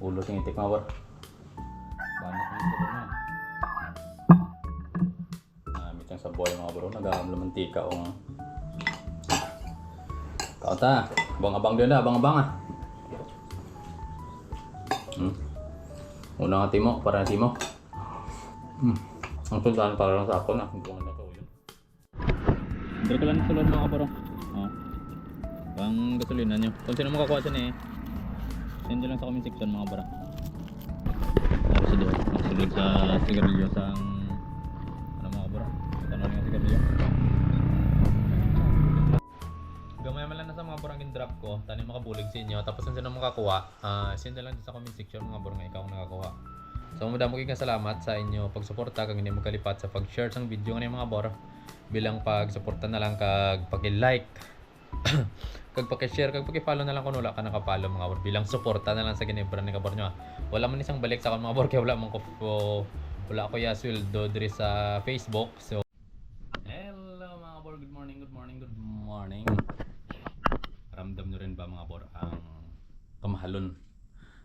Ulo sing itik mga bor. Banyak ng sabon na. Namit ang saboy mga bro. Nag-aamlo mantika o nga. Kauta. Abang-abang din na. Abang-abang ah. Una nga timo. Para na timo. Ang sundan para lang sa ako na. Hindi ko nga nakaw yun. Dito ko lang sa loob mga bro. Pang gasolina nyo. Kung sino makakuha siya eh. Send lang sa comment section mga bro. Tapos sa doon. Nagsulig sa sigarilyo sa ano mga bro. Tanong nga sigarilyo. Gamay man lang na sa mga bro ang drop ko. Tani makabulig sa inyo. Tapos kung sino makakuha. Send lang sa comment section mga bro nga ikaw nakakuha. So madamo kayong salamat sa inyo pagsuporta kag hindi mo kalipat sa pag-share sang video nga mga bro. Bilang pagsuporta na lang kag paki-like. Kag paki-share kag paki-follow na lang kung wala ka nakapollow mga bro. Bilang suporta na lang sa ginebra ni kabor nyo. Wala man isang balik sa akong mga bro kaya wala man ko ya sweldo diri sa Facebook. So hello mga bro, good morning, good morning, good morning. Ramdam nyo rin ba mga bro ang kamahalon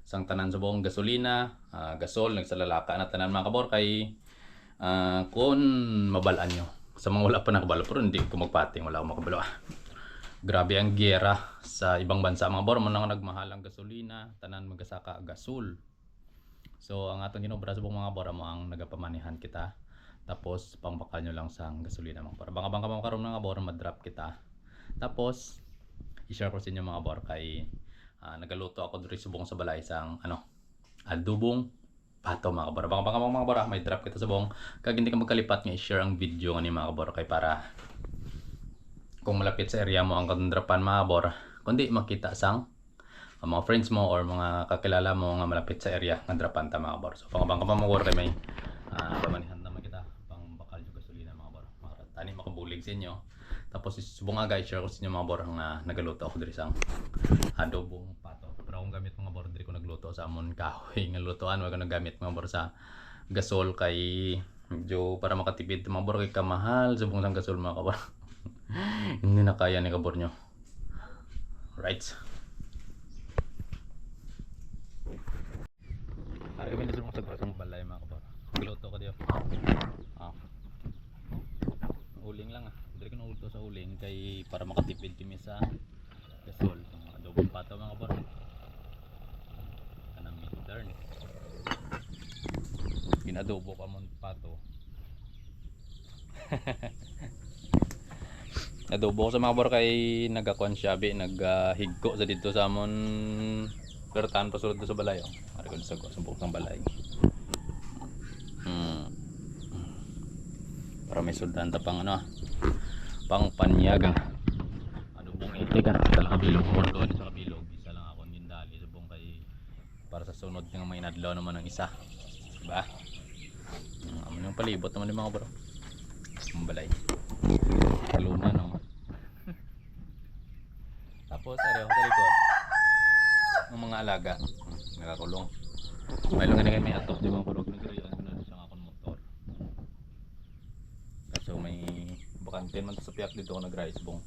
sang tanan sa buong gasolina, gasol, nagsalalaka na tanan mga kabor kay kung mabalaan nyo. Sa mga wala pa nakabalo, pero hindi ko magpating, wala akong makabalo. Grabe ang giyera sa ibang bansa mga bor, man nga nagmahal ang gasolina, tanan magasaka gasol. So ang atong ginobra sa buong mga bor mo ang nagapamanihan kita. Tapos pangbakal nyo lang sa gasolina mga bor. Baka ka makaroon mga bor, madrop kita. Tapos i-share ko sa inyo mga bor kay nagaluto ako diri subong sa balay sang adubong pato mga kabor. Baka mga kabor may drop kita sa buong kag hindi ka magkalipat nga i-share ang video nga ni mga kabor kay para kung malapit sa area mo ang kadrapan mga kabor kundi makita sang mga friends mo or mga kakilala mo nga malapit sa area nga drapan ta mga kabor. So baka mga kabor kay may pamanihan naman kita pang bakal yung gasolina mga kabor para tani makabulig sa inyo. Tapos subong nga guys, share ko sa inyo mga bor nga nagaluto ako diri sang adobong pato. Pero akong gamit mga bor diri ko nagluto sa amon kahoy nga lutoan, wag ko nagamit mga bor sa gasol kay medyo para makatipid mga bor kay kamahal subong sang gasol mga kabor. Hindi na kaya ni kabor nyo. Right. Ari kami subong sa gasong balay mga kabor. Nagluto ko diyo. Uling lang diri ko nagluto sa uling kay para makatipid kami sa gasol. Adobong pato mga kabor. Kanang midterm. Ginadobo pa mon pato. Adobo ko sa mga kabor kay nagakuan siya bi naghigko sa dito sa amon pertan pasulod sa balay. Ari ko sa subok ng balay. Para may sultan ta pang pang panyaga. Adobong itik sa kabilog ko doon sa kabilog isa lang ako nindali subong kay para sa sunod nga may nadlaw naman ang isa. Diba? Yung palibot naman yung mga bro. Mambalay. Kaluna no. Tapos ari ako sa likod. Ng mga alaga nakakulong. May lang nga may atop di ba kulog nagkayaan ko na sa akong motor. So may bakantin man sa piyak dito ko nag-rice bong.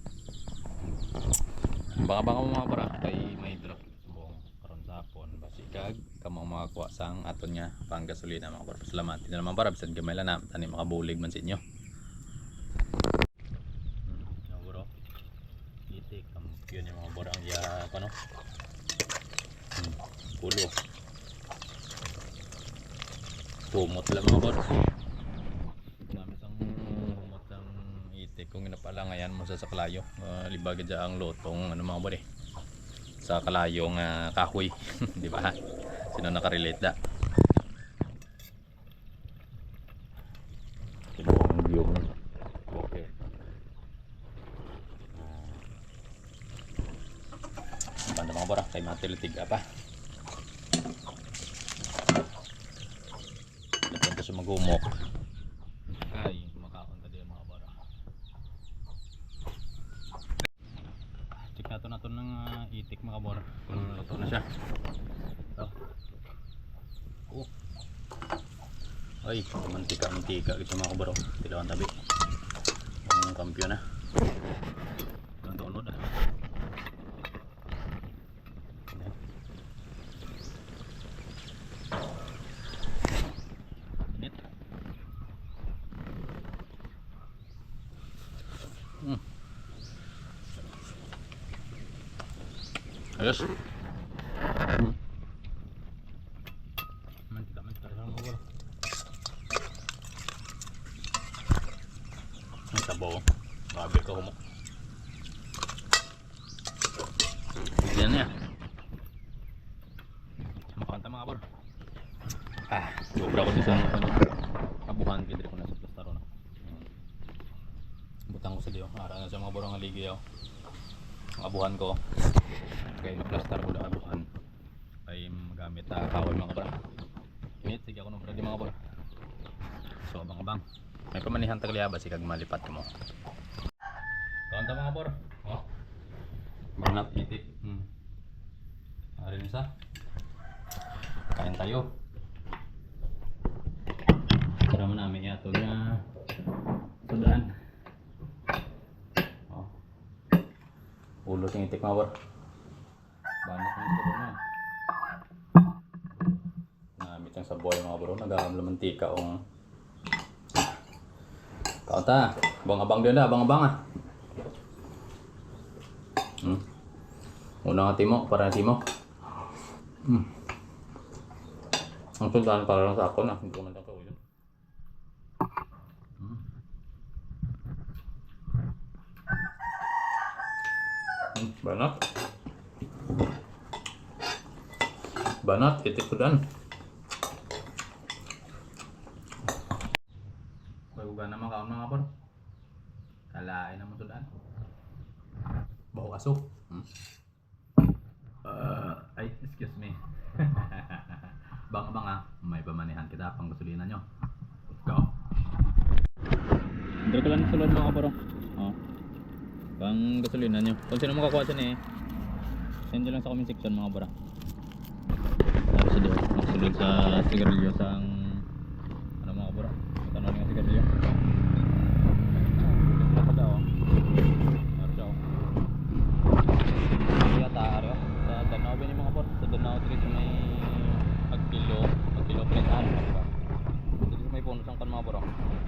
Baka mga para kay may drop bong karon sa hapon basikag kamo makakuha sang aton nya pang gasolina mga para salamat din naman para bisan gamay lang na tani makabulig man sa inyo. Bro. Itik kampiyon yung mga borang ya ano. Pulo. Kumot lang mga bor. Kung ginapalangayan mo sa kalayo libagid dyan ang lotong mga bode sa kalayong kahoy. Di ba? Sino nakarelate da? Ito ang view mo. Okay. Banda mga bora kay matilitig pa. Napunta sa magumok. Nato ng itik mga kabor kung luto na siya. Ay mantika ito mga kabor tilawan tabi ang kampiyon na ang download Ayos. Mantika sa mga bor. Ang sabaw. Grabe ka humok. Yan na. Makanta mga bor. Sobra ko din sa kabuhan kidri ko na sa plastaro na. Butang ko sa diyo. Ara na sa mga borong aligiyaw. Ang abuhan ko. Kaya na-plaster ko na abuhan. Ay magamit kawal mga bor. Init, sige ako nung pwede mga bor. So abang-abang. May pamanihan tagliyaba si kag malipat mo. Kanta mga bor. Oh. Banat itik. Arin isa. Kain tayo. Tara mo namin yato na sudaan. Oh. Ulo sing itik mga bor. Banat ng sabor na. Namit ang saboy mga bro. Nag-aamla mantika ong kaunta. Abang-abang din na. Abang-abang Una nga timo. Para na timo. Ang sultan para lang sa ako na. Hindi ko man lang kauyo. Banat. Banat. Itik ko dan. Huwag naman kaon mga bro. Kalain naman sultan. Baho aso. Ay, excuse me. Bang-bang may pamanihan kita pang gasolina nyo. Go. Hindi ko lang sulod mga bro. Pang gasolina nyo. Kung sino makakuha dyan send nyo lang sa comment section mga bro. Para sa diyo. Magsulod sa sigarilyo sang ano mga bro. Tanong nga sigarilyo.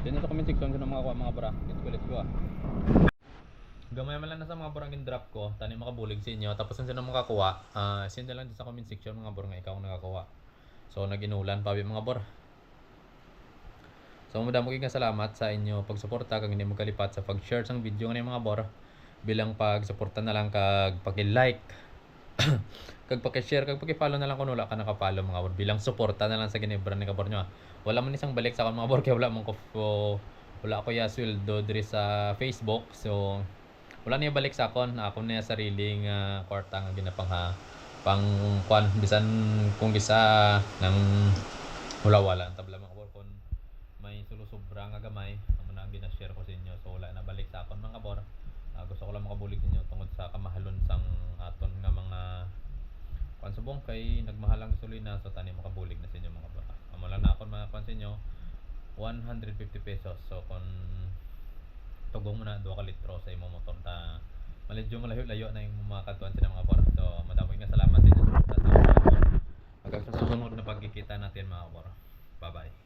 Yan sa comment section ko na mga bra. Let's go. Gamay man lang na sa mga bra ang drop ko. Tani makabulig sa inyo. Tapos kung sino makakuha, send na lang sa comment section mga bra nga ikaw ang nakakuha. So naginulan pa mga bra. So madamo kay salamat sa inyo pagsuporta kag hindi mo kalipat sa pag-share sang video nga mga bra. Bilang pagsuporta na lang kag paki-like. Kag paki-share kag paki-follow na lang kung wala ka naka-follow mga bor bilang suporta na lang sa ginebra ni kabor nyo. Wala man isang balik sa akong mga bor kay wala man ko wala ko ya sweldo diri sa Facebook. So wala niya balik sa akon na sariling kwarta nga ginapang pang kwan bisan kung gisa nang wala ang tabla mga bor kon may sulo-sobra nga gamay amo na gina-share ko sa inyo. So wala na balik sa akon mga bor. Gusto ko lang makabulig ninyo tungod sa kamahalon sang aton nga mga pansubong kay nagmahalang gasolina so tani makabulig na sa inyo mga bata. Amo lang na akon mga pansin nyo 150 pesos. So kung tugong mo na 2 ka litro sa imong motor ta malidyo malayo na yung mga kantuan sila mga bata. So madaming nga salamat sa inyo sa hanggang sa susunod na pagkikita natin mga bata. Bye bye.